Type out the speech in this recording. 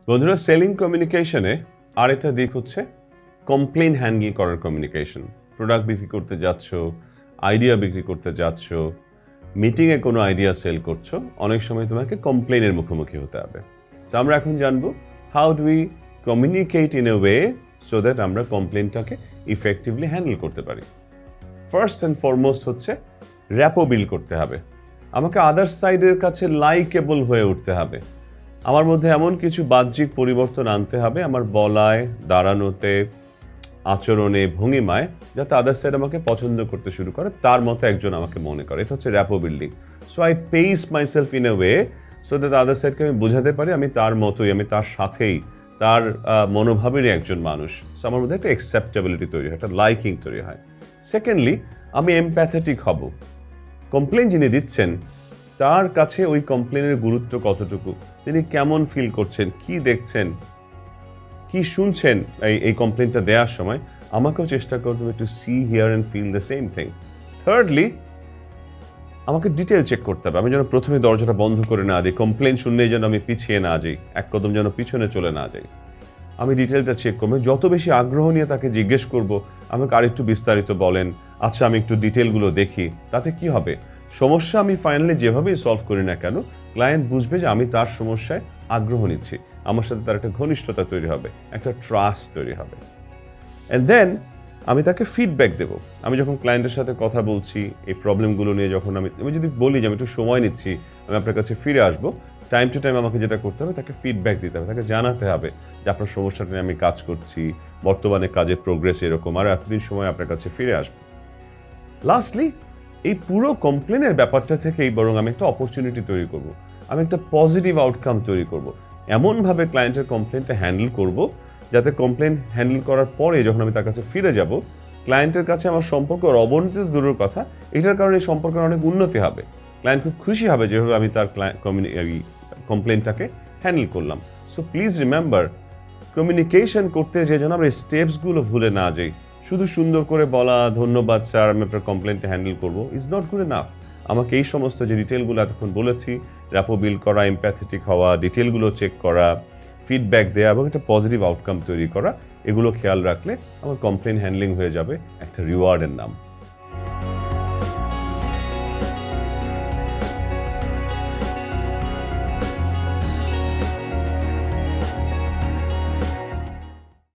বন্ধুরা, সেলিং কমিউনিকেশনে আরেকটা দিক হচ্ছে কমপ্লেন হ্যান্ডেল করার কমিউনিকেশন। প্রোডাক্ট বিক্রি করতে যাচ্ছ, আইডিয়া বিক্রি করতে যাচ্ছ, মিটিংয়ে কোনো আইডিয়া সেল করছো, অনেক সময় তোমাকে কমপ্লেনের মুখোমুখি হতে হবে। সো আমরা এখন জানবো how do we communicate in a way so that আমরা কমপ্লেনটাকে ইফেক্টিভলি হ্যান্ডেল করতে পারি। ফার্স্ট অ্যান্ড ফরমোস্ট হচ্ছে র্যাপো বিল করতে হবে। আমাকে আদার সাইডের কাছে লাইকেবল হয়ে উঠতে হবে। আমার মধ্যে এমন কিছু বাহ্যিক পরিবর্তন আনতে হবে আমার বলায়, দাঁড়ানোতে, আচরণে, ভঙ্গিমায়, যাতে আদার সাইড আমাকে পছন্দ করতে শুরু করে, তার মতো একজন আমাকে মনে করে। এটা হচ্ছে rapport building. So I pace myself in a way so that other সাইডকে আমি বোঝাতে পারি আমি তার মতোই, আমি তার সাথেই, তার মনোভাবেরই একজন মানুষ। সো আমার মধ্যে একটা অ্যাকসেপ্টেবিলিটি তৈরি হয়, একটা লাইকিং তৈরি হয়। সেকেন্ডলি, আমি এমপ্যাথেটিক হব। কমপ্লেন যিনি দিচ্ছেন তার কাছে ওই কমপ্লেনের গুরুত্ব কতটুকু, তিনি কেমন ফিল করছেন, কি দেখছেন, কি শুনছেন এই কমপ্লেনটা দেওয়ার সময়, আমাকেও চেষ্টা করতে হবে to see, here and feel the same thing. Thirdly, আমাকে ডিটেল চেক করতে হবে। আমি যেন প্রথমে দরজাটা বন্ধ করে না দিই, কমপ্লেন শুনলেই যেন আমি পিছিয়ে না যাই, এক কদম যেন পিছনে চলে না যাই। আমি ডিটেলটা চেক করবো, যত বেশি আগ্রহ নিয়ে তাকে জিজ্ঞেস করব আমাকে আরেকটু বিস্তারিত বলেন, আচ্ছা আমি একটু ডিটেলগুলো দেখি। তাতে কি হবে, সমস্যা আমি ফাইনালি যেভাবেই সলভ করি না কেন, ক্লায়েন্ট বুঝবে যে আমি তার সমস্যায় আগ্রহ নিচ্ছি, আমার সাথে তার একটা ঘনিষ্ঠতা তৈরি হবে, একটা ট্রাস্ট তৈরি হবে। অ্যান্ড দেন আমি তাকে ফিডব্যাক দেবো। আমি যখন ক্লায়েন্টের সাথে কথা বলছি এই প্রবলেমগুলো নিয়ে, যখন আমি যদি বলি যে আমি একটু সময় নিচ্ছি, আমি আপনার কাছে ফিরে আসবো, টাইম টু টাইম আমাকে যেটা করতে হবে, তাকে ফিডব্যাক দিতে হবে, তাকে জানাতে হবে যে আপনার সমস্যাটা নিয়ে আমি কাজ করছি, বর্তমানে কাজের প্রোগ্রেস এরকম, আর এতদিন সময় আপনার কাছে ফিরে আসবো। লাস্টলি, এই পুরো কমপ্লেনের ব্যাপারটা থেকেই বরং আমি একটা অপরচুনিটি তৈরি করব, আমি একটা পজিটিভ আউটকাম তৈরি করব। এমনভাবে ক্লায়েন্টের কমপ্লেনটা হ্যান্ডেল করব যাতে কমপ্লেন হ্যান্ডেল করার পরে যখন আমি তার কাছে ফিরে যাব, ক্লায়েন্টের কাছে আমার সম্পর্কের অবনতি তো দূরের কথা, এটার কারণে এই সম্পর্কের অনেক উন্নতি হবে। ক্লায়েন্ট খুব খুশি হবে যেভাবে আমি তার কমপ্লেনটাকে হ্যান্ডেল করলাম। সো প্লিজ রিমেম্বার, কমিউনিকেশন করতে যে যেন আমরা স্টেপসগুলো ভুলে না যাই। শুধু সুন্দর করে বলা, ধন্যবাদ স্যার, আমি আপনার কমপ্লেনটা হ্যান্ডেল করবো, ইজ নট গুড এনাফ। আমাকে এই সমস্ত যে ডিটেলগুলো এতক্ষণ বলেছি, র্যাপো বিল করা, এমপ্যাথেটিক হওয়া, ডিটেলগুলো চেক করা, ফিডব্যাক দেওয়া এবং একটা পজিটিভ আউটকাম তৈরি করা, এগুলো খেয়াল রাখলে আমার কমপ্লেন হ্যান্ডলিং হয়ে যাবে একটা রিওয়ার্ডের নাম।